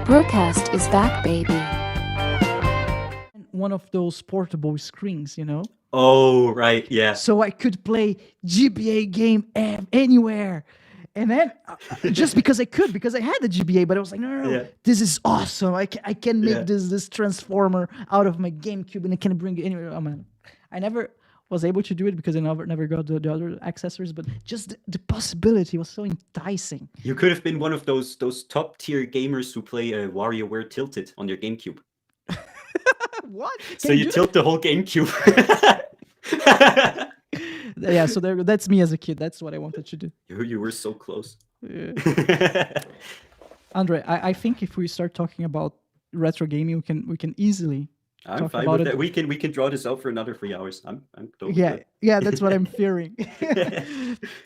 Broadcast is back, baby. One of those portable screens, Oh, right, yeah. so I could play GBA game anywhere. And then just because I had the GBA, but I was like, no, Yeah. this is awesome. I can make Yeah. this transformer out of my GameCube, and I can bring it anywhere. Oh man, I never was able to do it because I never got the other accessories, but just the possibility was so enticing. You could have been one of those top tier gamers who play WarioWare Tilted on your GameCube. What? So you tilt the whole GameCube. Yeah, so that's me as a kid. That's what I wanted to do. You were so close. Andre, I think if we start talking about retro gaming, we can easily I'm talk fine about with it. that. We can draw this out for another 3 hours. I'm totally good. Yeah, that's what I'm fearing.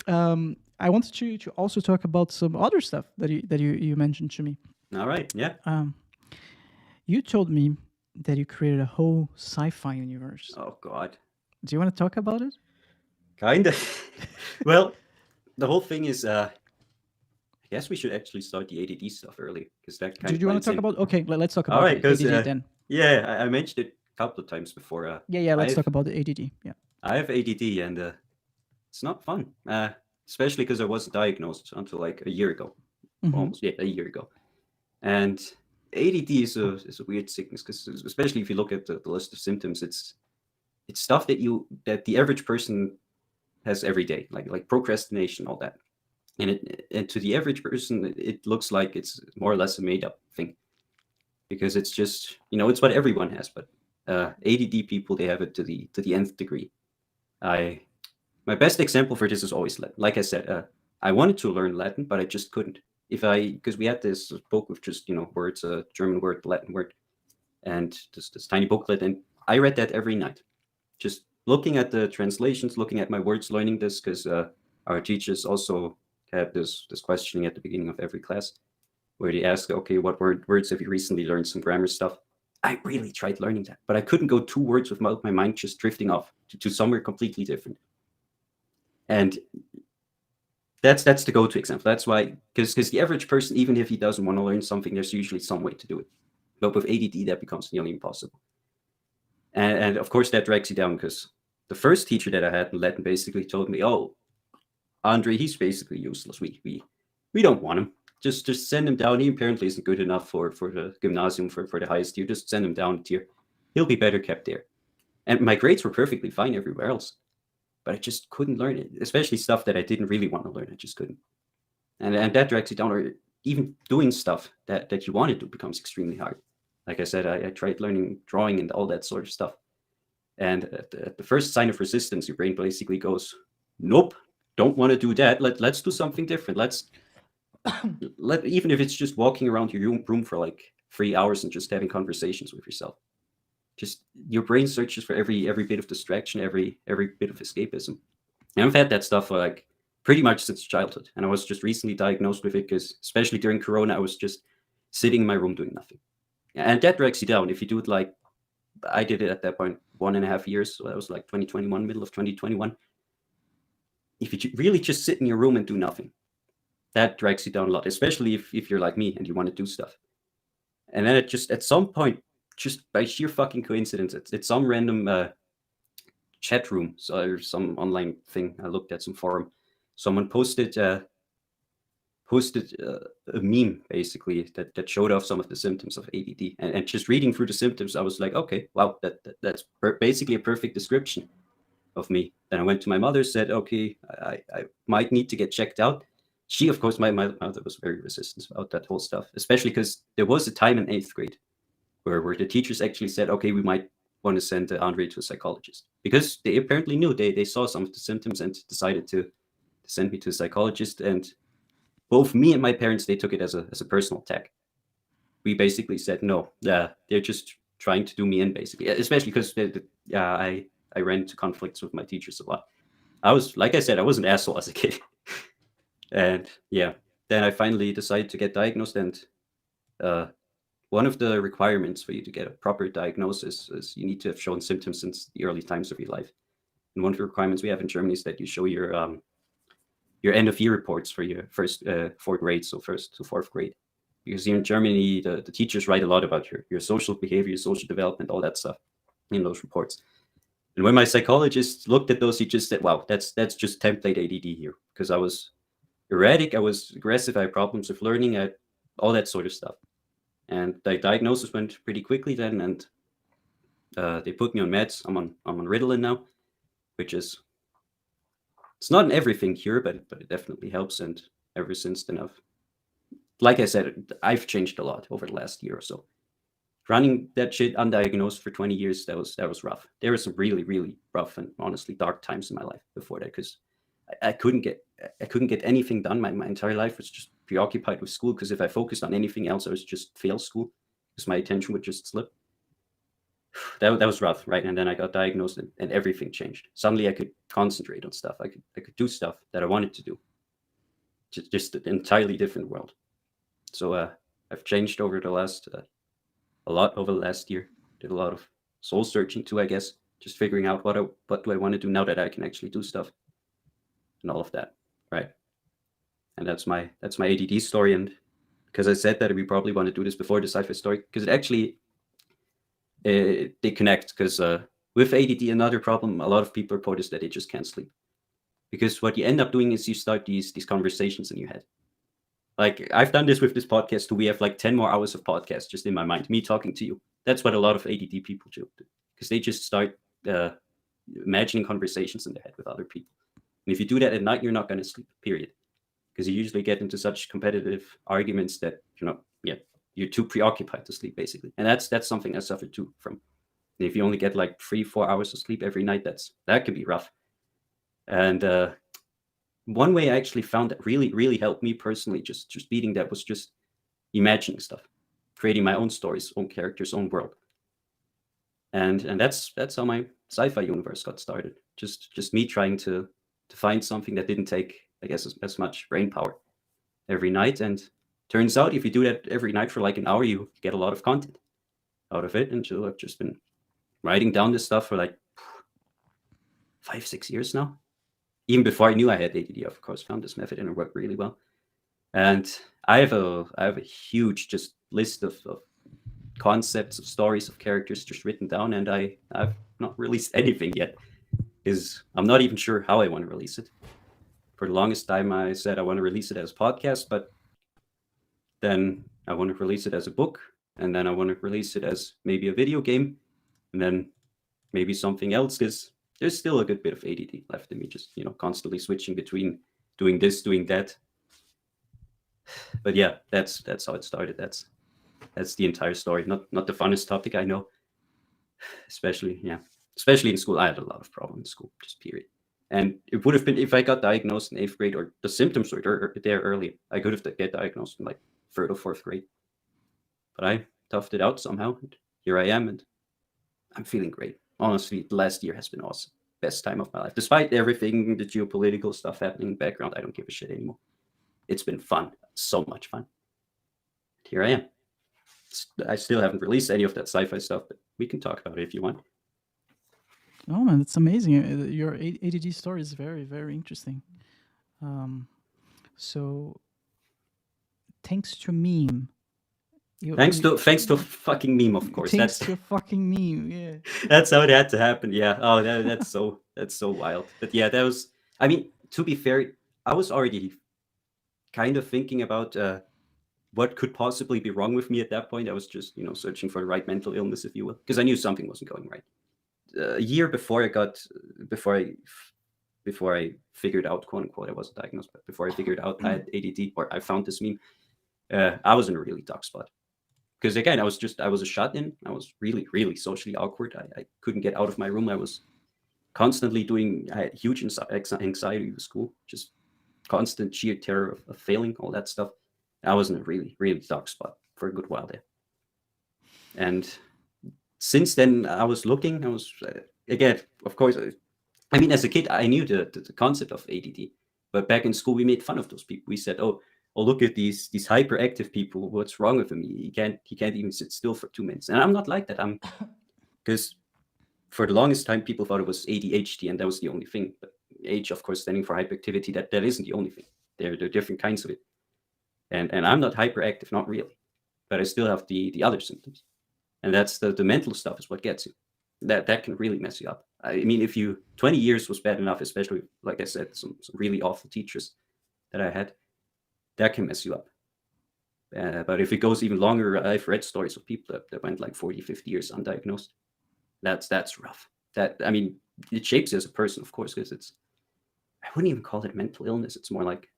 I wanted to also talk about some other stuff that you mentioned to me. All right, yeah. You told me that you created a whole sci-fi universe. Oh God. Do you want to talk about it? Kind of. Well, the whole thing is, I guess we should actually start the ADD stuff early because that kind of. Do you want to talk about? Okay, let's talk about All right, the ADD then. Yeah, I mentioned it a couple of times before. Yeah. Let's talk about the ADD. Yeah. I have ADD and it's not fun, especially because I wasn't diagnosed until like a year ago, almost a year ago. And ADD is a weird sickness because especially if you look at the list of symptoms, it's stuff that the average person has every day, like procrastination, all that. And to the average person, it looks like it's more or less a made up thing because it's just, it's what everyone has. But ADD people, they have it to the nth degree. My best example for this is always Latin. Like I said, I wanted to learn Latin, but I just couldn't. Because we had this book with just, words, a German word, Latin word, and this tiny booklet. And I read that every night, just looking at the translations, looking at my words, learning this, because our teachers also have this questioning at the beginning of every class where they ask, okay, what words have you recently learned, some grammar stuff? I really tried learning that, but I couldn't go 2 words without my mind just drifting off to somewhere completely different. And that's the go-to example. That's why, because the average person, even if he doesn't want to learn something, there's usually some way to do it. But with ADD, that becomes nearly impossible. And of course, that drags you down because the first teacher that I had in Latin basically told me, "Oh, André, he's basically useless. We don't want him. Just send him down. He apparently isn't good enough for the gymnasium for the highest tier. Just send him down a tier. He'll be better kept there." And my grades were perfectly fine everywhere else, but I just couldn't learn it, especially stuff that I didn't really want to learn. I just couldn't. And that drags you down, or even doing stuff that you want to do becomes extremely hard. Like I said, I tried learning drawing and all that sort of stuff. And at the first sign of resistance, your brain basically goes, nope, don't want to do that. Let's do something different. Even if it's just walking around your room for like 3 hours and just having conversations with yourself. Just your brain searches for every bit of distraction, every bit of escapism. And I've had that stuff like pretty much since childhood. And I was just recently diagnosed with it because especially during Corona, I was just sitting in my room doing nothing. And that drags you down. If you do it like I did it at that point, 1.5 years. So that was like 2021, middle of 2021. If you really just sit in your room and do nothing, that drags you down a lot, especially if you're like me and you want to do stuff. And then it just, at some point, just by sheer fucking coincidence, it's some random chat room, or some online thing. I looked at some forum. Someone posted a meme basically that showed off some of the symptoms of ADD, and just reading through the symptoms, I was like, okay, wow, that's basically a perfect description of me. Then I went to my mother, said, okay, I might need to get checked out. She, of course, my mother was very resistant about that whole stuff, especially because there was a time in 8th grade where the teachers actually said, okay, we might want to send André to a psychologist, because they apparently knew they saw some of the symptoms and decided to send me to a psychologist. And both me and my parents, they took it as a personal attack. We basically said, no, they're just trying to do me in, basically, especially because I ran into conflicts with my teachers a lot. I was, like I said, I was an asshole as a kid. And yeah, then I finally decided to get diagnosed. And one of the requirements for you to get a proper diagnosis is you need to have shown symptoms since the early times of your life. And one of the requirements we have in Germany is that you show your end of year reports for your first 4 grades, so 1st to 4th grade. because here in Germany, the teachers write a lot about your social behavior, social development, all that stuff in those reports. And when my psychologist looked at those, he just said, wow, that's just template ADD here, because I was erratic, I was aggressive, I had problems with learning, I had all that sort of stuff. And the diagnosis went pretty quickly then, and they put me on meds. I'm on Ritalin now, which is, it's not an everything cure, but it definitely helps. And ever since then, like I said, I've changed a lot over the last year or so. Running that shit undiagnosed for 20 years, that was rough. There were some really, really rough and honestly dark times in my life before that, because I couldn't get anything done. My entire life was just preoccupied with school, because if I focused on anything else, I was just fail school, because my attention would just slip. That was rough, right? And then I got diagnosed, and everything changed. Suddenly I could concentrate on stuff. I could do stuff that I wanted to do. Just an entirely different world. So I've changed over the last a lot over the last year. Did a lot of soul searching too, I guess. Just figuring out what do I want to do now that I can actually do stuff, and all of that, right? And that's my ADD story. And because I said that we probably want to do this before the sci-fi story, because it actually they connect. Because with ADD, another problem a lot of people report is that they just can't sleep, because what you end up doing is you start these conversations in your head. Like, I've done this with this podcast too. We have like 10 more hours of podcast just in my mind, me talking to you. That's what a lot of ADD people do, because they just start imagining conversations in their head with other people. And if you do that at night, you're not going to sleep, period. Because you usually get into such competitive arguments that, you're too preoccupied to sleep, basically. And that's something I suffer too from. And if you only get like 3-4 hours of sleep every night, that can be rough. And one way I actually found that really, really helped me personally, just beating that, was just imagining stuff, creating my own stories, own characters, own world. And that's how my sci-fi universe got started. Just me trying to find something that didn't take, I guess, as much brain power every night. And turns out if you do that every night for like an hour, you get a lot of content out of it. And so I've just been writing down this stuff for like 5-6 years now. Even before I knew I had ADD, of course, found this method and it worked really well. And I have a huge just list of concepts, of stories, of characters just written down, and I've not released anything yet, because I'm not even sure how I want to release it. For the longest time, I said I want to release it as a podcast, but then I want to release it as a book, and then I want to release it as maybe a video game, and then maybe something else, because there's still a good bit of ADD left in me, just constantly switching between doing this, doing that. But yeah, that's how it started. That's the entire story. Not the funnest topic, I know. Especially in school. I had a lot of problems in school, just period. And it would have been, if I got diagnosed in 8th grade, or the symptoms were there earlier, I could have get diagnosed in like 3rd or 4th grade. But I toughed it out somehow, and here I am, and I'm feeling great. Honestly, the last year has been awesome. Best time of my life. Despite everything, the geopolitical stuff happening in the background, I don't give a shit anymore. It's been fun. So much fun. Here I am. I still haven't released any of that sci-fi stuff, but we can talk about it if you want. Oh man, that's amazing. Your ADD story is very, very interesting. So, thanks to meme. Thanks to fucking meme, of course. Thanks to fucking meme, yeah. That's how it had to happen. Yeah. Oh, that's so wild. But yeah, that was. I mean, to be fair, I was already kind of thinking about what could possibly be wrong with me at that point. I was just searching for the right mental illness, if you will, because I knew something wasn't going right. A year before I figured out, quote unquote, I wasn't diagnosed, but before I figured out I had ADD, or I found this meme, I was in a really dark spot. Because again, I was a shut-in. I was really, really socially awkward. I couldn't get out of my room. I was constantly I had huge anxiety with school, just constant sheer terror of failing, all that stuff. I was in a really, really dark spot for a good while there. And since then, I was again, of course, I mean, as a kid, I knew the concept of ADD. But back in school, we made fun of those people. We said, oh, look at these hyperactive people. What's wrong with him? He can't even sit still for 2 minutes. And I'm not like that. Because for the longest time, people thought it was ADHD, and that was the only thing. But H, of course, standing for hyperactivity, that isn't the only thing. There are different kinds of it. and I'm not hyperactive, not really, but I still have the other symptoms, and that's the mental stuff is what gets you. That can really mess you up. I mean, if 20 years was bad enough, especially like I said, some really awful teachers that I had, that can mess you up. But if it goes even longer, I've read stories of people that went like 40, 50 years undiagnosed. That's rough. That, I mean, it shapes you as a person, of course, because I wouldn't even call it mental illness. It's more like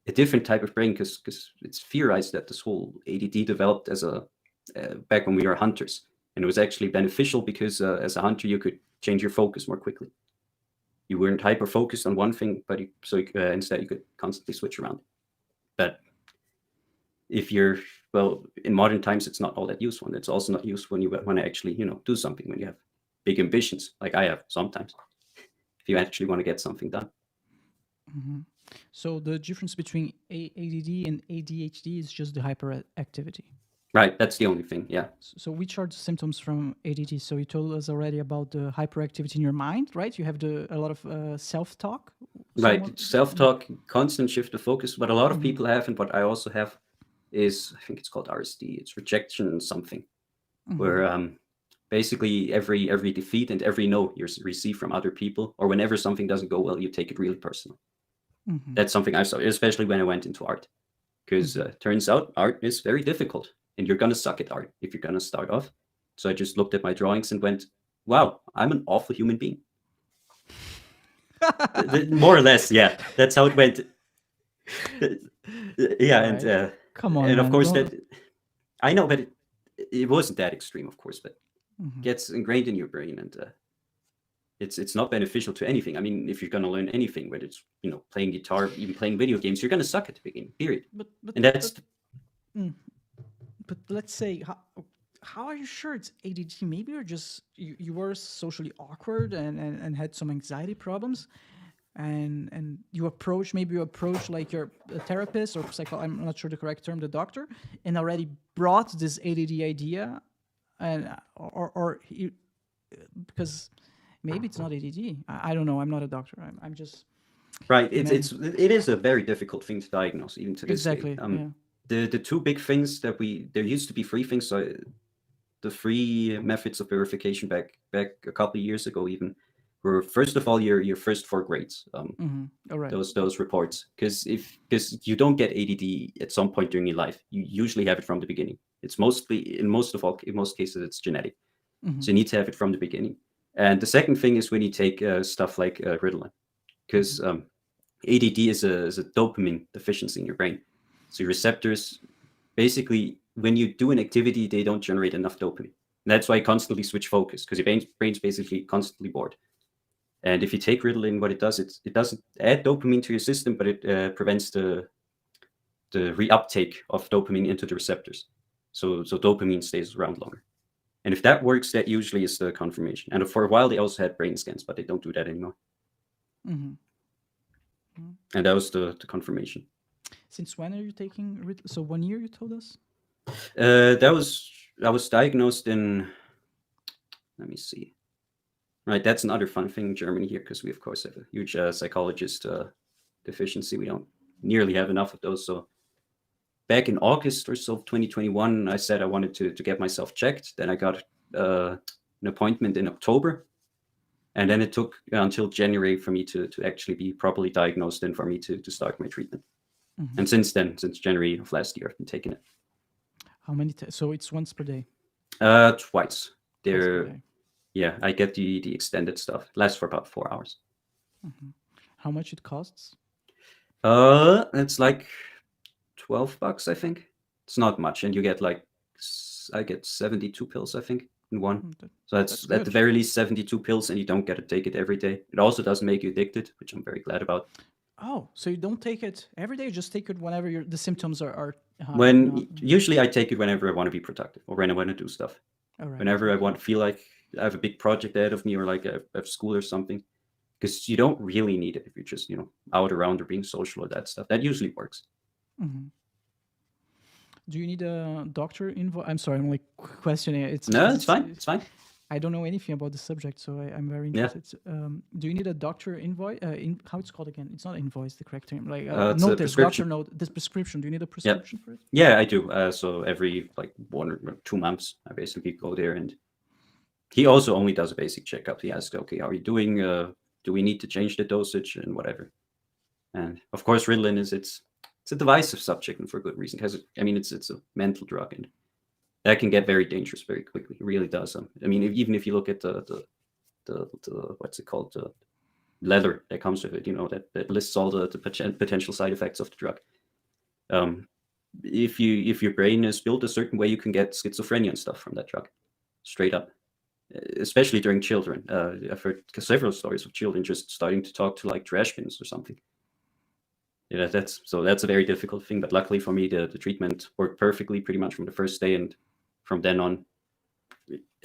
a different type of brain, because it's theorized that this whole ADD developed as back when we were hunters, and it was actually beneficial because as a hunter you could change your focus more quickly. You weren't hyper focused on one thing, but instead you could constantly switch around. But if well, in modern times, it's not all that useful, and it's also not useful when you want to actually do something, when you have big ambitions like I have sometimes, if you actually want to get something done. So the difference between ADD and ADHD is just the hyperactivity. Right, that's the only thing. Yeah. So which are the symptoms from ADD? So you told us already about the hyperactivity in your mind, right? You have a lot of self-talk. Right, self-talk, constant shift of focus. What a lot of people have, and what I also have, is, I think it's called RSD. It's rejection something, where basically every defeat and every no you receive from other people, or whenever something doesn't go well, you take it really personal. That's something I saw, especially when I went into art, because turns out art is very difficult, and you're gonna suck at art if you're gonna start off. So I just looked at my drawings and went, "Wow, I'm an awful human being." More or less, yeah. That's how it went. Yeah, right. And come on, and of man, course that I know, but it wasn't that extreme, of course, but gets ingrained in your brain, and it's not beneficial to anything. I mean, if you're gonna learn anything, whether it's playing guitar, even playing video games, you're gonna suck at the beginning. Period. And that's. But let's say, how are you sure it's ADD? Maybe you're just you were socially awkward and had some anxiety problems, and you approach like your therapist or I'm not sure the correct term, the doctor, and already brought this ADD idea, and or because maybe it's not ADD. I don't know. I'm not a doctor. I'm just right. It is a very difficult thing to diagnose, even to this day. Yeah. The two big things that there used to be three things. So the three methods of verification back a couple of years ago even were, first of all, your first 4 grades. All right. Those reports, because you don't get ADD at some point during your life. You usually have it from the beginning. It's mostly in most cases it's genetic. So you need to have it from the beginning. And the second thing is when you take stuff like Ritalin, because ADD is a dopamine deficiency in your brain. So your receptors, basically, when you do an activity, they don't generate enough dopamine. And that's why you constantly switch focus, because your brain's basically constantly bored. And if you take Ritalin, what it does, it doesn't add dopamine to your system, but it prevents the reuptake of dopamine into the receptors. So dopamine stays around longer. And if that works, that usually is the confirmation. And for a while, they also had brain scans, but they don't do that anymore. And that was the confirmation. Since when are you taking Ritalin? So 1 year, you told us? I was diagnosed in, let me see. Right, that's another fun thing in Germany here, because we, of course, have a huge psychologist deficiency. We don't nearly have enough of those. So back in August or so of 2021, I said I wanted to get myself checked. Then I got an appointment in October. And then it took until January for me to actually be properly diagnosed and for me to start my treatment. And since January of last year, I've been taking it. How many? So it's once per day? Twice. Yeah, I get the extended stuff. It lasts for about 4 hours. How much it costs? It's like $12, I think. It's not much, and you get I get 72 pills, I think, in one. So that's at the very least 72 pills, and you don't get to take it every day. It also doesn't make you addicted, which I'm very glad about. Oh, so you don't take it every day? You just take it whenever the symptoms are high? Usually I take it whenever I want to be productive, or when I want to do stuff. Right. Whenever I feel like I have a big project ahead of me, or like I have school or something, because you don't really need it if you're just out around or being social or that stuff. That usually works. Do you need a doctor involved? I'm sorry, I'm like questioning it. It's fine. I don't know anything about the subject, so I'm very Yeah. interested. Do you need a doctor invoice? How it's called again? It's not invoice, the correct term. Like It's a notice, doctor prescription. note. This prescription. Do you need a Yep. prescription for it? Yeah, I do. So every like 1 or 2 months, I basically go there, and he also only does a basic checkup. He asks, okay, how are you doing? Do we need to change the dosage and whatever? And of course, Ritalin it's a divisive subject, and for good reason, because I mean it's a mental drug, and that can get very dangerous very quickly. It really does. I mean, even if you look at the what's it called, the letter that comes with it, you know, that lists all the potential side effects of the drug. If your brain is built a certain way, you can get schizophrenia and stuff from that drug, straight up. Especially during children. I've heard several stories of children just starting to talk to like trash bins or something. Yeah, that's a very difficult thing. But luckily for me, the treatment worked perfectly pretty much from the first day, and from then on,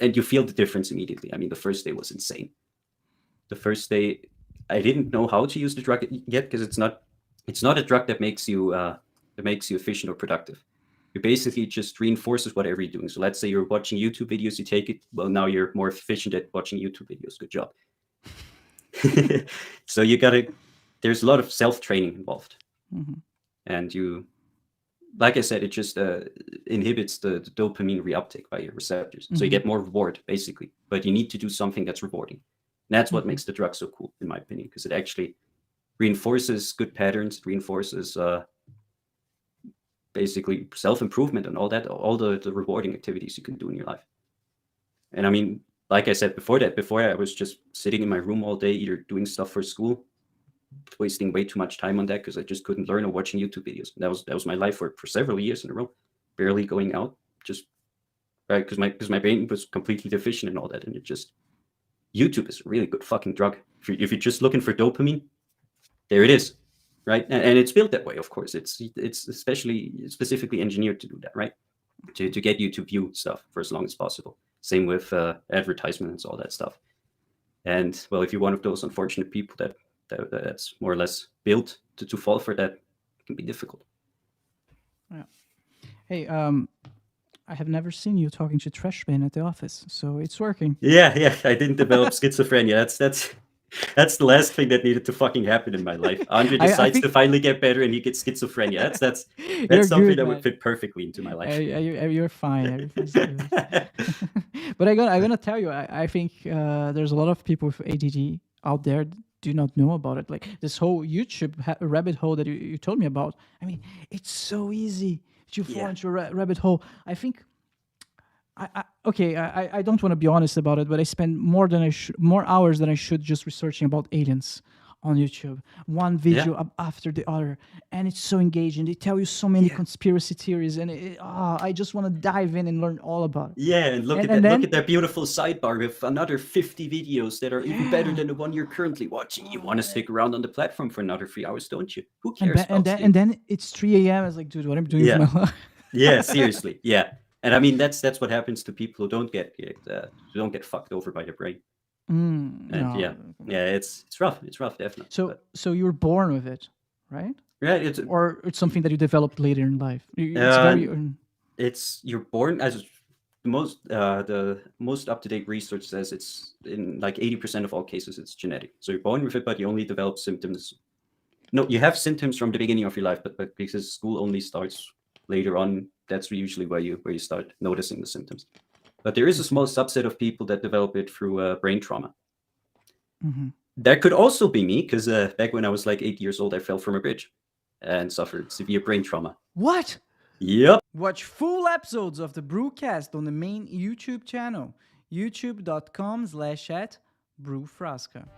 and you feel the difference immediately. I mean, the first day was insane. The first day, I didn't know how to use the drug yet, because it's not a drug that makes you efficient or productive. It basically just reinforces whatever you're doing. So let's say you're watching YouTube videos, you take it, well, now you're more efficient at watching YouTube videos. Good job. So there's a lot of self-training involved. And like I said, it just inhibits the dopamine reuptake by your receptors. So you get more reward, basically, but you need to do something that's rewarding. And that's what makes the drug so cool, in my opinion, because it actually reinforces good patterns, reinforces basically self-improvement and all that, all the rewarding activities you can do in your life. And I mean, like I said before I was just sitting in my room all day, either doing stuff for school, wasting way too much time on that because I just couldn't learn, or watching YouTube videos. And that was my life for several years in a row, barely going out, just right, because my brain was completely deficient in all that. And YouTube is a really good fucking drug. If you're just looking for dopamine, there it is. Right, and it's built that way. Of course, it's specifically engineered to do that, right? To get you to view stuff for as long as possible. Same with advertisements, all that stuff. And well, if you're one of those unfortunate people that's more or less built to fall for that, it can be difficult. Yeah. Hey, I have never seen you talking to trash bin at the office, so it's working. Yeah, I didn't develop schizophrenia. That's the last thing that needed to fucking happen in my life. Andre decides to finally get better, and he gets schizophrenia. That's something that would fit perfectly into my life. You're fine. But I'm gonna tell you, I think there's a lot of people with ADD out there do not know about it. Like this whole YouTube rabbit hole that you told me about. I mean, it's so easy to fall into a rabbit hole. I think. I don't want to be honest about it, but I spend more hours than I should just researching about aliens on YouTube. One video after the other, and it's so engaging. They tell you so many conspiracy theories, and I just want to dive in and learn all about it. Yeah, and look at that beautiful sidebar with another 50 videos that are even better than the one you're currently watching. You want to stick around on the platform for another 3 hours, don't you? Who cares? And then it's 3 a.m. I was like, dude, what am I doing with my life? Yeah, seriously, yeah. And I mean, that's what happens to people who don't get fucked over by their brain. It's rough. It's rough, definitely. So you were born with it, right? Yeah, or it's something that you developed later in life. You're born as the most up-to-date research says it's in like 80% of all cases it's genetic. So you're born with it, but you only develop symptoms. No, you have symptoms from the beginning of your life, but because school only starts later on, that's usually where you start noticing the symptoms. But there is a small subset of people that develop it through brain trauma. That could also be me, because back when I was like 8 years old, I fell from a bridge and suffered severe brain trauma. What? Yep. Watch full episodes of the Brewcast on the main YouTube channel, youtube.com/@brewfrasca.